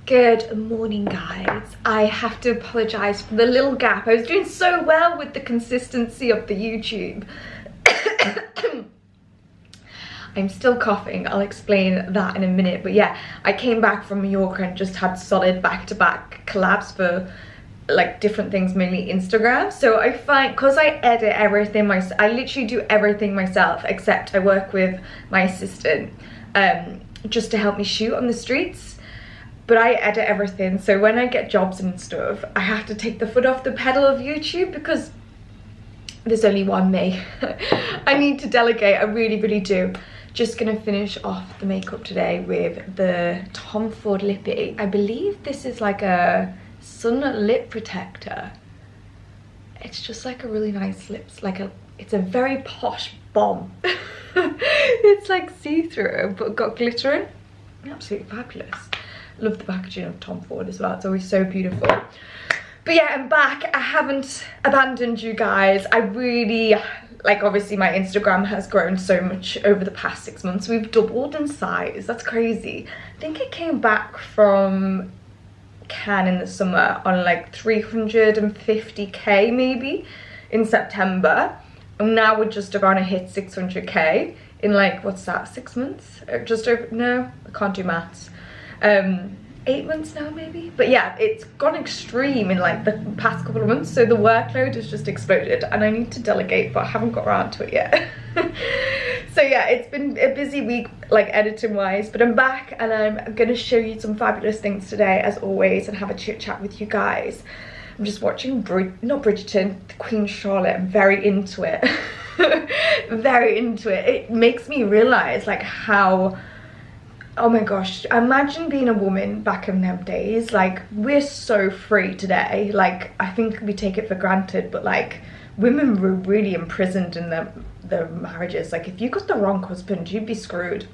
Good morning, guys. I have to apologize for the little gap. I was doing so well with the consistency of the YouTube. I'm still coughing. I'll explain that in a minute. But yeah, I came back from Mallorca and just had solid back-to-back collabs for like different things, mainly Instagram. So I find, because I edit everything myself, I literally do everything myself, except I work with my assistant just to help me shoot on the streets. But I edit everything, so when I get jobs and stuff, I have to take the foot off the pedal of YouTube because there's only one me. I need to delegate, I really do. Just gonna finish off the makeup today with the Tom Ford Lippy. I believe this is like a sun lip protector. It's just like a really nice lips, it's a very posh bomb. It's like see-through, but got glitter in. Absolutely fabulous. Love the packaging of Tom Ford as well. It's always so beautiful. But yeah, I'm back. I haven't abandoned you guys. I really, like, obviously my Instagram has grown so much over the past 6 months. We've doubled in size. That's crazy. I think it came back from Cannes in the summer on like 350k maybe in September. And now we're just about to hit 600k in like, what's that, 6 months? Just over, no, I can't do maths. 8 months now maybe, but yeah, it's gone extreme in like the past couple of months, so the workload has just exploded and I need to delegate, but I haven't got around to it yet. So yeah, it's been a busy week, like editing wise, but I'm back and I'm gonna show you some fabulous things today as always and have a chit chat with you guys. I'm just watching not Bridgerton, the Queen Charlotte. I'm very into it. Very into it. It makes me realize like how, oh my gosh, imagine being a woman back in them days. Like, we're so free today. Like, I think we take it for granted, but like, women were really imprisoned in their marriages. Like, if you got the wrong husband, you'd be screwed.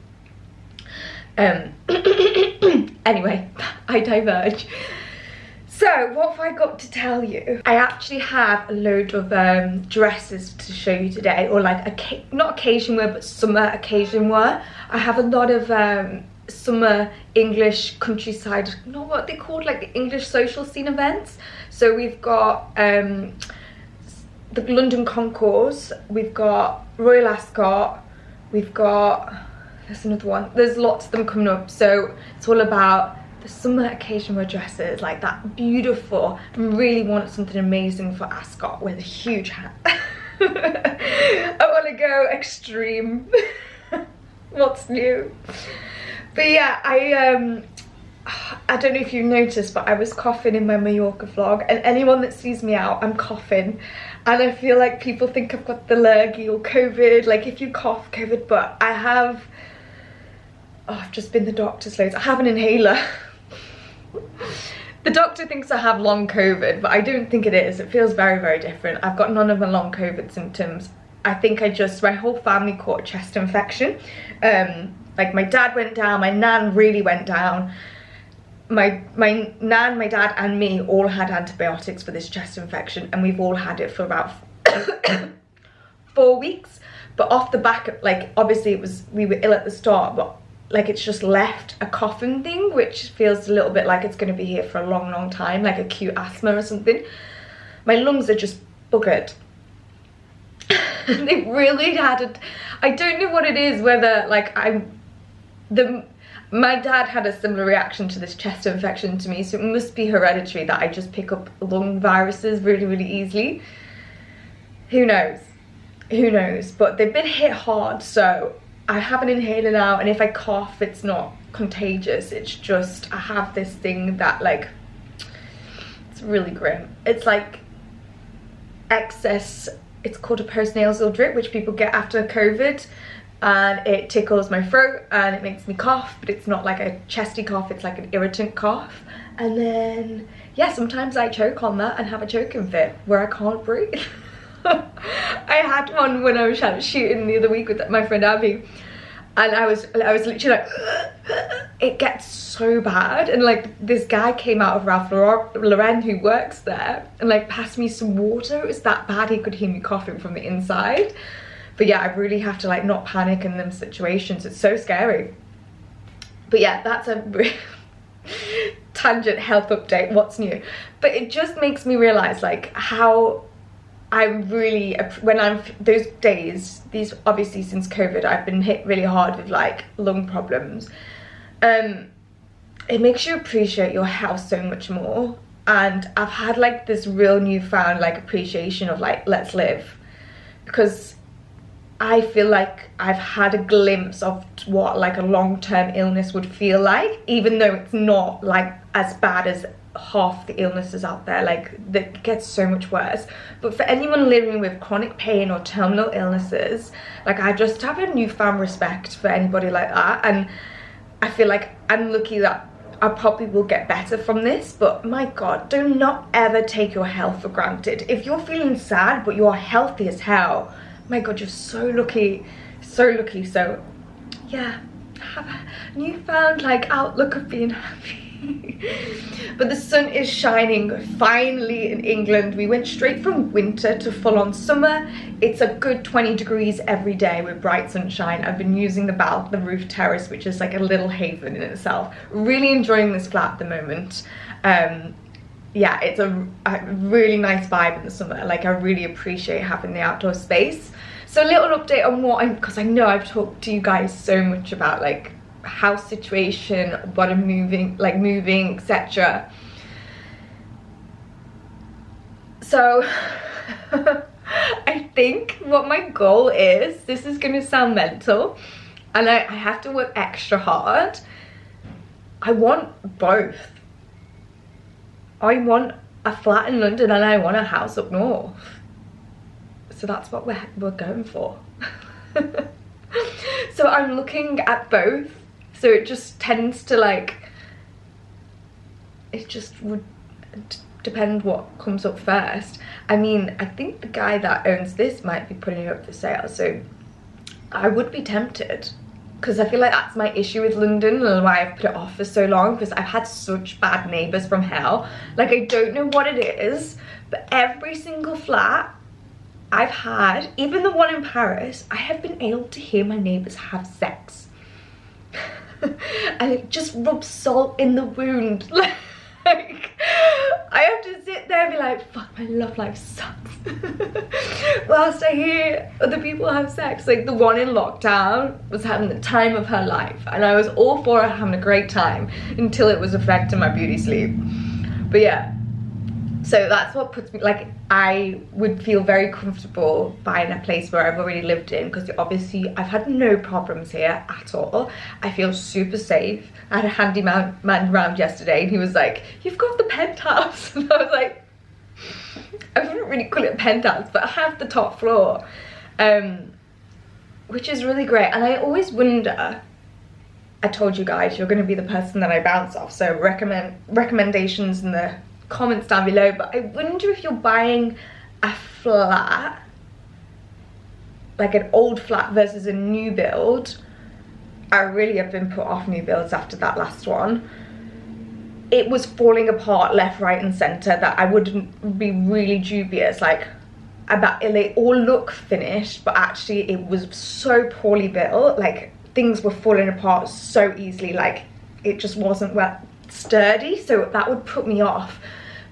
Anyway, I diverge. So, what have I got to tell you? I actually have a load of dresses to show you today, or like, not occasion wear, but summer occasion wear. I have a lot of summer English countryside, not what they called, like the English social scene events. So we've got the London Concourse, we've got Royal Ascot, we've got, there's another one, there's lots of them coming up. So it's all about the summer occasion wear dresses, like that beautiful. I really want something amazing for Ascot with a huge hat. I want to go extreme. What's new? But yeah, I don't know if you noticed, but I was coughing in my Mallorca vlog, and anyone that sees me out, I'm coughing, and I feel like people think I've got the lurgy or COVID, like if you cough, COVID, but I have, I've just been to the doctor's loads. I have an inhaler. The doctor thinks I have long COVID, but I don't think it is. It feels very different. I've got none of the long COVID symptoms. I think my whole family caught a chest infection. Like my dad went down, my nan really went down. My nan, my dad and me all had antibiotics for this chest infection, and we've all had it for about 4 weeks. But off the back of, like, obviously we were ill at the start, but like it's just left a coughing thing, which feels a little bit like it's going to be here for a long time, like acute asthma or something. My lungs are just buggered. They really had I don't know what it is, whether like my dad had a similar reaction to this chest infection to me, so it must be hereditary that I just pick up lung viruses really easily. Who knows? Who knows? But they've been hit hard, so I have an inhaler now, and if I cough, it's not contagious. It's just, I have this thing that, like, it's really grim. It's like excess, it's called a postnasal drip, which people get after COVID, and it tickles my throat and it makes me cough, but it's not like a chesty cough, it's like an irritant cough. And then, yeah, sometimes I choke on that and have a choking fit where I can't breathe. I had one when I was shooting the other week with my friend Abby, and I was literally like, it gets so bad. And like this guy came out of Ralph Lauren who works there and like passed me some water. It was that bad, he could hear me coughing from the inside. But yeah, I really have to like not panic in them situations. It's so scary. But yeah, that's a tangent health update, what's new? But it just makes me realize like how I'm really, when I'm those days, these obviously since COVID I've been hit really hard with like lung problems. It makes you appreciate your health so much more, and I've had like this real newfound like appreciation of like let's live, because I feel like I've had a glimpse of what like a long-term illness would feel like, even though it's not like as bad as half the illnesses out there, like that gets so much worse. But for anyone living with chronic pain or terminal illnesses, like I just have a newfound respect for anybody like that, and I feel like I'm lucky that I probably will get better from this. But my God, do not ever take your health for granted. If you're feeling sad but you're healthy as hell, my God, you're so lucky, so lucky. So yeah, have a newfound like outlook of being happy. But the sun is shining finally in England. We went straight from winter to full-on summer. It's a good 20 degrees every day with bright sunshine. I've been using the roof terrace, which is like a little haven in itself. Really enjoying this flat at the moment. Yeah, it's a really nice vibe in the summer. Like I really appreciate having the outdoor space. So a little update on what because I know I've talked to you guys so much about like house situation, what I'm moving, etc. So I think what my goal is, this is going to sound mental and I have to work extra hard. I want both. I want a flat in London and I want a house up north. So that's what we're going for. So I'm looking at both. So it just tends to like, it just would depend what comes up first. I mean, I think the guy that owns this might be putting it up for sale, so I would be tempted, because I feel like that's my issue with London and why I've put it off for so long, because I've had such bad neighbours from hell. Like I don't know what it is, but every single flat I've had, even the one in Paris, I have been able to hear my neighbours have sex. And it just rubs salt in the wound. Like I have to sit there and be like, fuck, my love life sucks. Whilst I hear other people have sex. Like the one in lockdown was having the time of her life, and I was all for her having a great time until it was affecting my beauty sleep. But yeah, so that's what puts me, like, I would feel very comfortable buying a place where I've already lived in, because obviously I've had no problems here at all. I feel super safe. I had a handyman round yesterday and he was like, you've got the penthouse. And I was like, I wouldn't really call it a penthouse, but I have the top floor, which is really great. And I always wonder, I told you guys, you're going to be the person that I bounce off, so recommendations in the comments down below, but I wonder if you're buying a flat, like an old flat versus a new build. I really have been put off new builds after that last one. It was falling apart left, right and centre, that I wouldn't be really dubious like about it. They all look finished, but actually it was so poorly built, like things were falling apart so easily, like it just wasn't well sturdy, so that would put me off.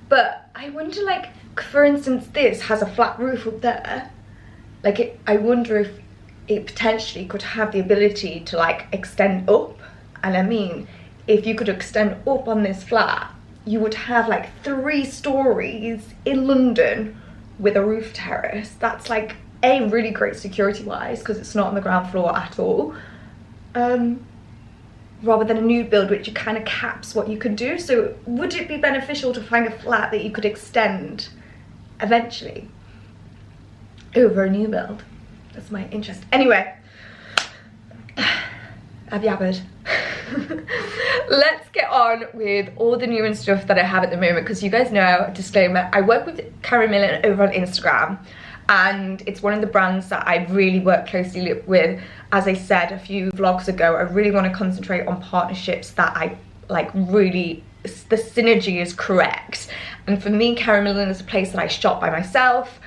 But I wonder, like, for instance, this has a flat roof up there, like I wonder if it potentially could have the ability to like extend up. And I mean, if you could extend up on this flat, you would have like 3 stories in London with a roof terrace. That's like a really great security wise, because it's not on the ground floor at all, rather than a new build which it kind of caps what you could do. So would it be beneficial to find a flat that you could extend eventually over a new build? That's my interest. Anyway, I've yabbered. Let's get on with all the new and stuff that I have at the moment, because you guys know, disclaimer, I work with Karen Millen over on Instagram, and it's one of the brands that I really work closely with. As I said a few vlogs ago, I really want to concentrate on partnerships that I like, really, the synergy is correct. And for me, Karen Millen is a place that I shop by myself.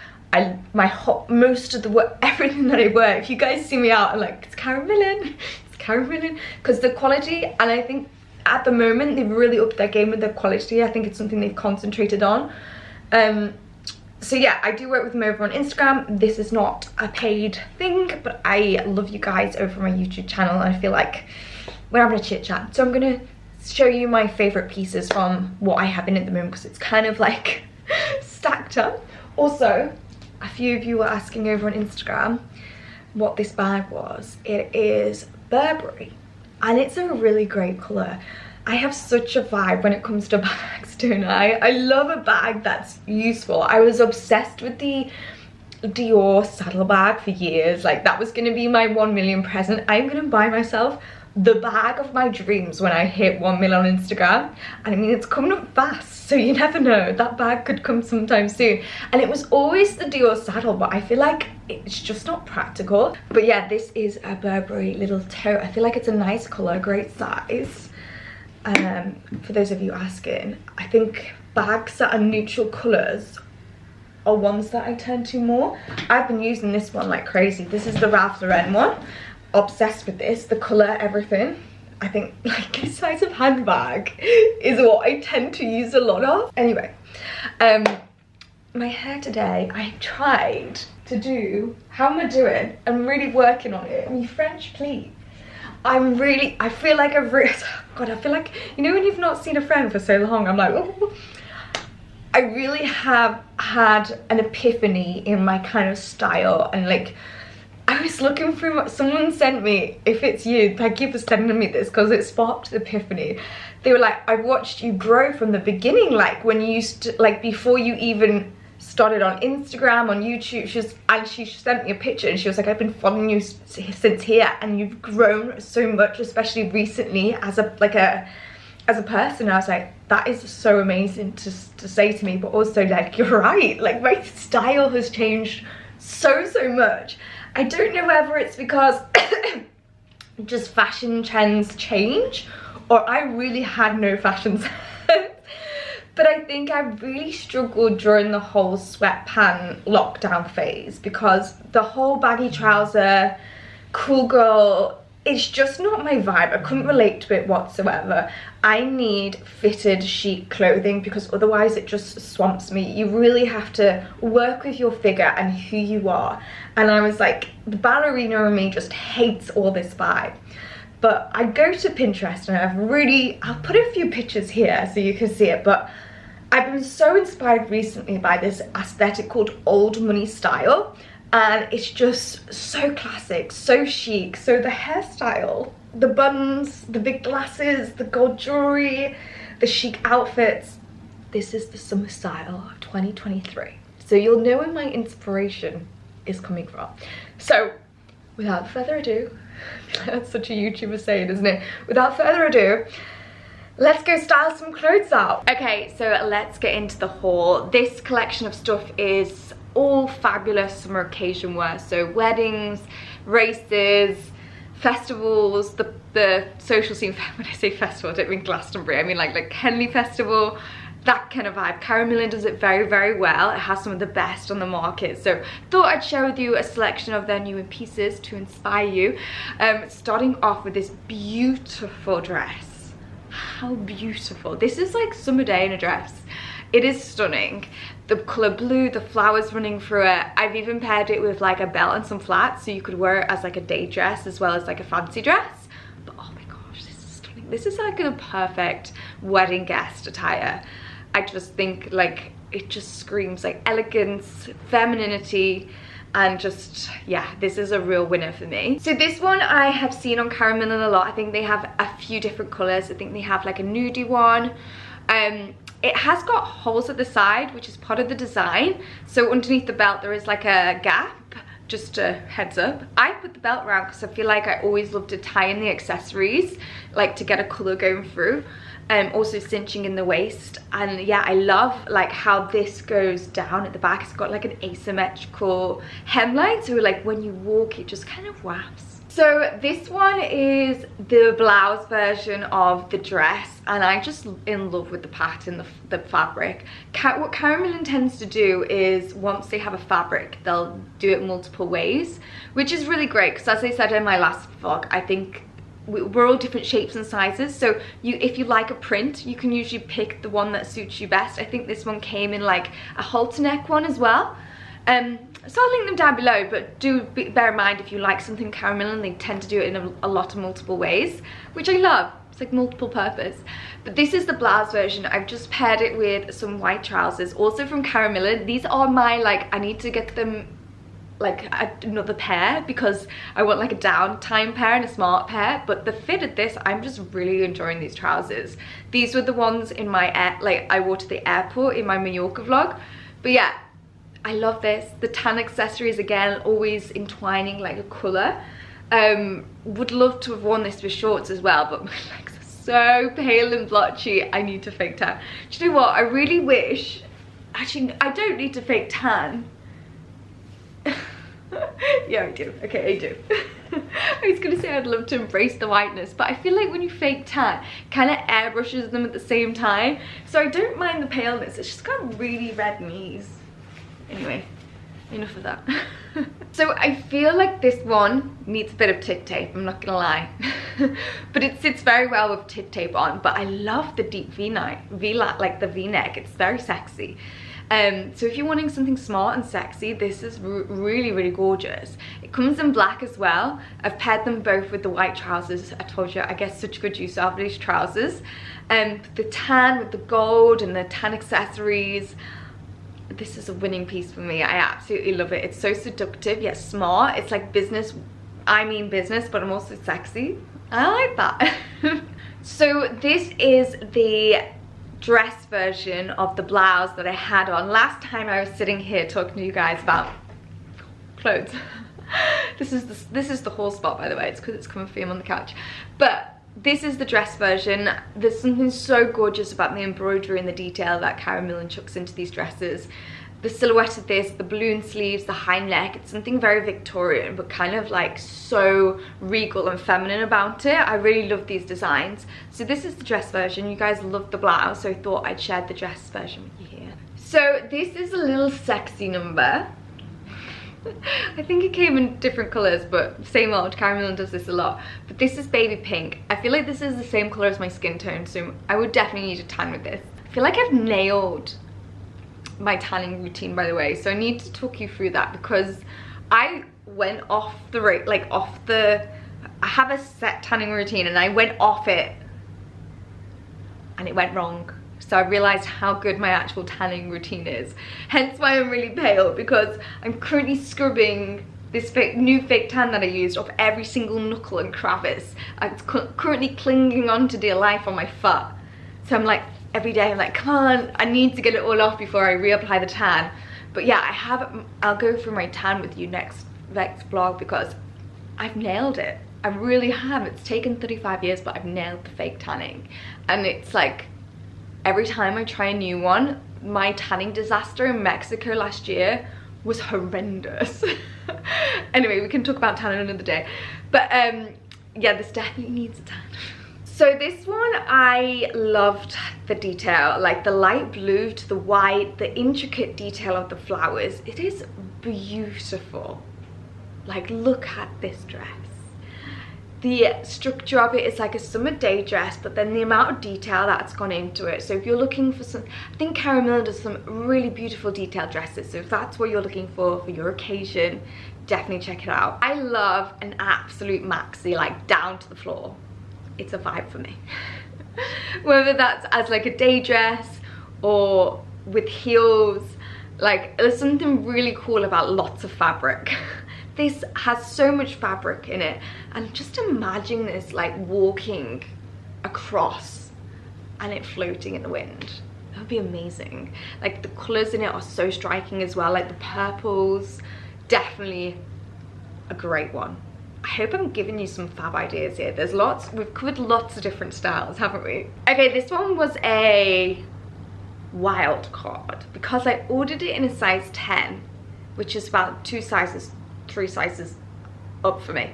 Most of the work, everything that I wear, if you guys see me out, I'm like, it's Karen Millen, it's Karen Millen, because the quality, and I think at the moment they've really upped their game with their quality. I think it's something they've concentrated on. So yeah, I do work with them over on Instagram. This is not a paid thing, but I love you guys over my YouTube channel, and I feel like we're having a chit chat. So I'm gonna show you my favorite pieces from what I have in at the moment, because it's kind of like stacked up. Also, a few of you were asking over on Instagram what this bag was. It is Burberry, and it's a really great colour. I have such a vibe when it comes to bags, don't I? I love a bag that's useful. I was obsessed with the Dior saddlebag for years. Like, that was going to be my 1 million present. I'm going to buy myself the bag of my dreams when I hit 1 million on Instagram. And I mean, it's coming up fast, so you never know. That bag could come sometime soon. And it was always the Dior saddle, but I feel like it's just not practical. But yeah, this is a Burberry little tote. I feel like it's a nice colour, great size. For those of you asking, I think bags that are neutral colours are ones that I turn to more. I've been using this one like crazy. This is the Ralph Lauren one. Obsessed with this, the colour, everything. I think like this size of handbag is what I tend to use a lot of. Anyway, my hair today, I tried to do, how am I doing? I'm really working on it. My French pleat. I feel like God, I feel like, you know when you've not seen a friend for so long, I'm like, oh. I really have had an epiphany in my kind of style, and like, I was looking through what someone sent me. If it's you, thank you for sending me this, because it sparked the epiphany. They were like, I've watched you grow from the beginning, like when you used to, like before you even started on Instagram, on YouTube. She sent me a picture, and she was like, I've been following you since here, and you've grown so much, especially recently as a person. I was like, that is so amazing to say to me, but also like, you're right, like my style has changed so much. I don't know whether it's because just fashion trends change, or I really had no fashion sense. But I think I really struggled during the whole sweatpant lockdown phase, because the whole baggy trouser, cool girl, it's just not my vibe. I couldn't relate to it whatsoever. I need fitted chic clothing, because otherwise it just swamps me. You really have to work with your figure and who you are. And I was like, the ballerina in me just hates all this vibe. But I go to Pinterest, and I'll put a few pictures here so you can see it, but I've been so inspired recently by this aesthetic called old money style, and it's just so classic, so chic. So the hairstyle, the buttons, the big glasses, the gold jewelry, the chic outfits, this is the summer style of 2023. So you'll know where my inspiration is coming from. So without further ado, that's such a YouTuber saying, isn't it? Without further ado, let's go style some clothes out. Okay, so let's get into the haul. This collection of stuff is all fabulous summer occasion wear. So weddings, races, festivals, the social scene. When I say festival, I don't mean Glastonbury. I mean like Henley Festival, that kind of vibe. Karen Millen does it very well. It has some of the best on the market. So thought I'd share with you a selection of their newer pieces to inspire you. Starting off with this beautiful dress. How beautiful. This is like summer day in a dress. It is stunning. The colour blue, the flowers running through it. I've even paired it with like a belt and some flats, so you could wear it as like a day dress as well as like a fancy dress. But oh my gosh, this is stunning. This is like a perfect wedding guest attire. I just think like it just screams like elegance, femininity, and just, yeah, this is a real winner for me. So this one I have seen on Karen Millen a lot. I think they have a few different colors. I think they have like a nudie one. It has got holes at the side, which is part of the design. So underneath the belt there is like a gap, just a heads up. I put the belt around because I feel like I always love to tie in the accessories, like to get a color going through. Also cinching in the waist, and yeah, I love like how this goes down at the back. It's got like an asymmetrical hemline, so like when you walk it just kind of wafts. So this one is the blouse version of the dress, and I'm just in love with the pattern, the fabric. What Karen Millen tends to do is once they have a fabric, they'll do it multiple ways, which is really great, because as I said in my last vlog, I think we're all different shapes and sizes, so if you like a print, you can usually pick the one that suits you best. I think this one came in like a halter neck one as well. So I'll link them down below, but do bear in mind if you like something caramel, and they tend to do it in a lot of multiple ways, which I love. It's like multiple purpose. But this is the blouse version. I've just paired it with some white trousers, also from Caramilla. These are my, like, I need to get them like another pair because I want like a downtime pair and a smart pair. But the fit of this, I'm just really enjoying these trousers. These were the ones in my I wore to the airport in my Mallorca vlog. But yeah, I love this. The tan accessories, again, always entwining like a colour. Would love to have worn this with shorts as well, but my legs are so pale and blotchy. I need to fake tan. Do you know what? I really wish, actually I don't need to fake tan. Yeah, I do. Okay, I do. I was gonna say I'd love to embrace the whiteness, but I feel like when you fake tan, kind of airbrushes them at the same time. So I don't mind the paleness. It's just got really red knees. Anyway, enough of that. So I feel like this one needs a bit of tit tape, I'm not gonna lie. But it sits very well with tit tape on. But I love the deep V-neck, like the V-neck. It's very sexy. So if you're wanting something smart and sexy, this is really, really gorgeous. It comes in black as well. I've paired them both with the white trousers. I told you, I get such good use out of these trousers. The tan with the gold and the tan accessories. This is a winning piece for me. I absolutely love it. It's so seductive yet smart. It's like business. I mean business, but I'm also sexy. I like that. So this is the dress version of the blouse that I had on last time I was sitting here talking to you guys about clothes. This is the whole spot, by the way. It's because it's coming for you on the couch. But this is the dress version. There's something so gorgeous about the embroidery and the detail that Caramilla chucks into these dresses. The silhouette of this, the balloon sleeves, the high neck, it's something very Victorian, but kind of like so regal and feminine about it. I really love these designs. So this is the dress version. You guys love the blouse, so I thought I'd share the dress version with you here. So this is a little sexy number. I think it came in different colours, but same old. Caramilla does this a lot. But this is baby pink. I feel like this is the same colour as my skin tone, so I would definitely need a tan with this. I feel like I've nailed my tanning routine, by the way, so I need to talk you through that because I went off the rate, like I have a set tanning routine and I went off it and it went wrong. So I realized how good my actual tanning routine is. Hence why I'm really pale, because I'm currently scrubbing this new fake tan that I used off every single knuckle and crevice. It's currently clinging on to dear life on my foot. So I'm like, every day I'm like, come on, I need to get it all off before I reapply the tan. But yeah, I'll go through my tan with you next vlog because I've nailed it. I really have. It's taken 35 years, but I've nailed the fake tanning. And it's like, every time I try a new one, my tanning disaster in Mexico last year was horrendous. Anyway, we can talk about tanning another day. But yeah, this definitely needs a tan. So this one, I loved the detail, like the light blue to the white, the intricate detail of the flowers. It is beautiful. Like, look at this dress. The structure of it is like a summer day dress, but then the amount of detail that's gone into it. So if you're looking for some, I think Caramilla does some really beautiful detailed dresses. So if that's what you're looking for your occasion, definitely check it out. I love an absolute maxi, like down to the floor. It's a vibe for me. Whether that's as like a day dress or with heels, like there's something really cool about lots of fabric. This has so much fabric in it, and just imagine this like walking across and it floating in the wind. That would be amazing. Like the colors in it are so striking as well, like the purples. Definitely a great one. I hope I'm giving you some fab ideas here. There's lots, we've covered lots of different styles, haven't we? Okay, this one was a wild card because I ordered it in a size 10, which is about 3 sizes up for me.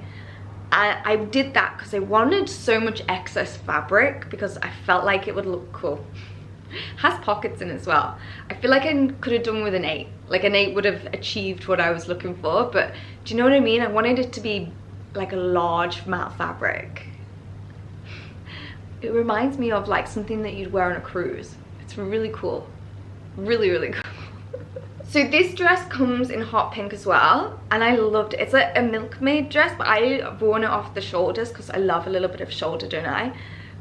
And I did that because I wanted so much excess fabric because I felt like it would look cool. Has pockets in as well. I feel like I could have done with an 8. Like an 8 would have achieved what I was looking for, but do you know what I mean? I wanted it to be like a large amount of fabric. It reminds me of like something that you'd wear on a cruise. It's really cool. Really, really cool. So this dress comes in hot pink as well, and I loved it. It's like a milkmaid dress, but I've worn it off the shoulders because I love a little bit of shoulder, don't I?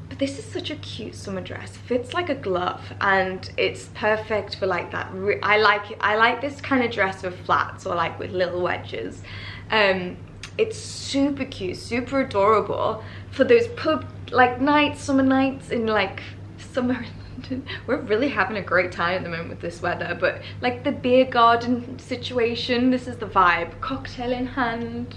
But this is such a cute summer dress. Fits like a glove, and it's perfect for like that. I like this kind of dress with flats or like with little wedges. It's super cute, super adorable for those pub like nights, summer nights in like summer. We're really having a great time at the moment with this weather, but like the beer garden situation, this is the vibe. Cocktail in hand,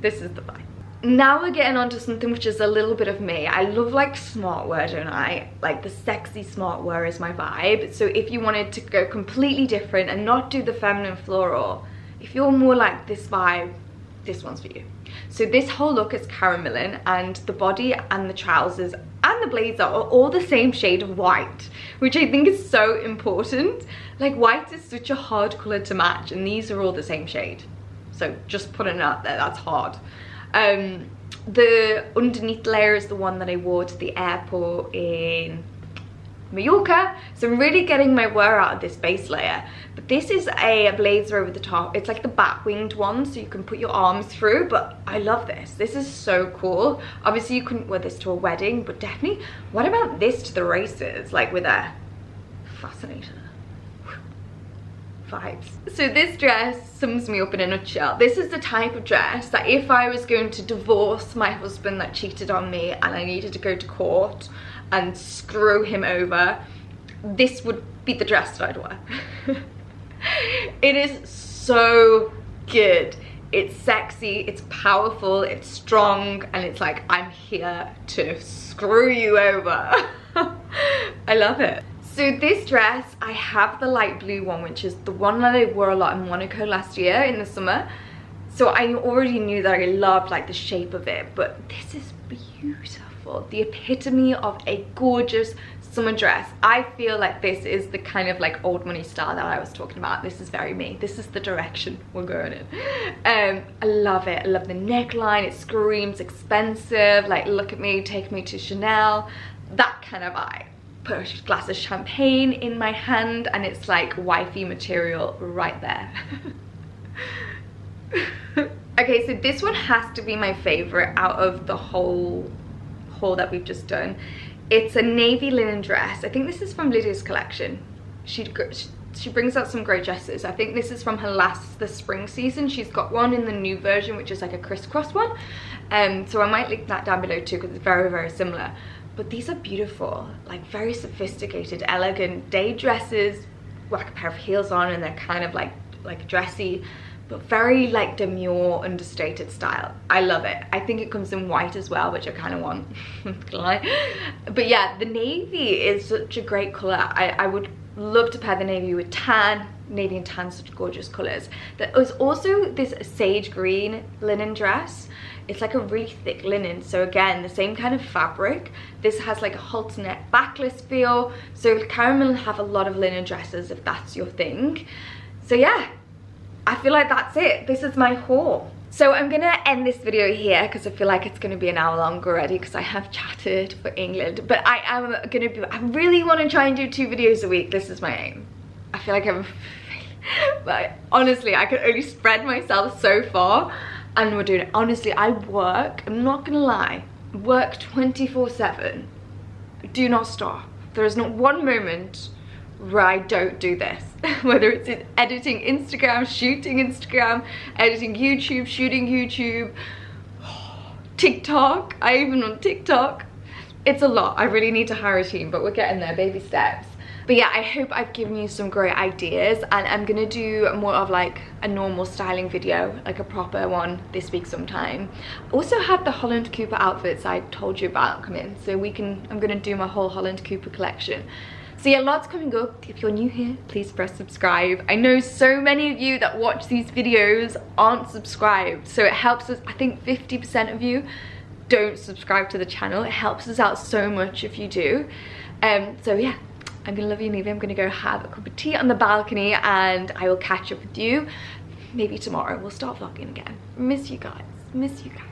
this is the vibe. Now we're getting on to something which is a little bit of me. I love like smart wear, don't I? Like the sexy smart wear is my vibe. So if you wanted to go completely different and not do the feminine floral, if you're more like this vibe, this one's for you. So this whole look is caramelin, and the body and the trousers and the blazer are all the same shade of white, which I think is so important. Like white is such a hard color to match, and these are all the same shade. So just putting it out there, that's hard. The underneath layer is the one that I wore to the airport in Mallorca, so I'm really getting my wear out of this base layer. But this is a blazer over the top. It's like the bat winged one, so you can put your arms through, but I love this. This is so cool. Obviously you couldn't wear this to a wedding, but definitely, what about this to the races, like with a fascinator vibes. So this dress sums me up in a nutshell. This is the type of dress that if I was going to divorce my husband that cheated on me and I needed to go to court and screw him over, this would be the dress that I'd wear. It is so good. It's sexy, it's powerful, it's strong, and it's like, I'm here to screw you over. I love it. So this dress, I have the light blue one, which is the one that I wore a lot in Monaco last year in the summer. So I already knew that I loved like the shape of it, but this is beautiful. The epitome of a gorgeous summer dress. I feel like this is the kind of like old money style that I was talking about. This is very me. This is the direction we're going in. I love it. I love the neckline. It screams expensive. Like, look at me, take me to Chanel. That kind of vibe. Put a glass of champagne in my hand and it's like wifey material right there. Okay, so this one has to be my favorite out of the whole haul that we've just done. It's a navy linen dress. I think this is from Lydia's collection. She brings out some great dresses. I think this is from the spring season. She's got one in the new version, which is like a crisscross one. So I might link that down below too, because it's very, very similar. But these are beautiful, like very sophisticated, elegant day dresses, whack a pair of heels on, and they're kind of like dressy, but very like demure, understated style. I love it. I think it comes in white as well, which I kind of want. Not gonna lie. But yeah, the navy is such a great color. I would love to pair the navy with tan. Navy and tan, such gorgeous colors. There was also this sage green linen dress. It's like a really thick linen, so again the same kind of fabric. This has like a halter neck backless feel, so Caramel have a lot of linen dresses if that's your thing. So yeah, I feel like that's it. This is my haul. So I'm gonna end this video here because I feel like it's gonna be an hour long already because I have chatted for England, but I really want to try and do 2 videos a week. This is my aim. I feel like I'm but honestly I can only spread myself so far, and we're doing it. Honestly, I work, I'm not gonna lie, work 24/7. Do not stop. There is not one moment where I don't do this. Whether it's in editing Instagram, shooting Instagram, editing YouTube, shooting YouTube, TikTok. I even on TikTok. It's a lot. I really need to hire a team, but we're getting there, baby steps. But yeah, I hope I've given you some great ideas, and I'm gonna do more of like a normal styling video, like a proper one this week sometime. Also have the Holland Cooper outfits I told you about come in, so I'm gonna do my whole Holland Cooper collection. So yeah, lots coming up. If you're new here, please press subscribe. I know so many of you that watch these videos aren't subscribed, so it helps us. I think 50% of you don't subscribe to the channel. It helps us out so much if you do. So yeah, I'm gonna love you and leave you. I'm gonna go have a cup of tea on the balcony, and I will catch up with you maybe tomorrow. We'll start vlogging again. Miss you guys. Miss you guys.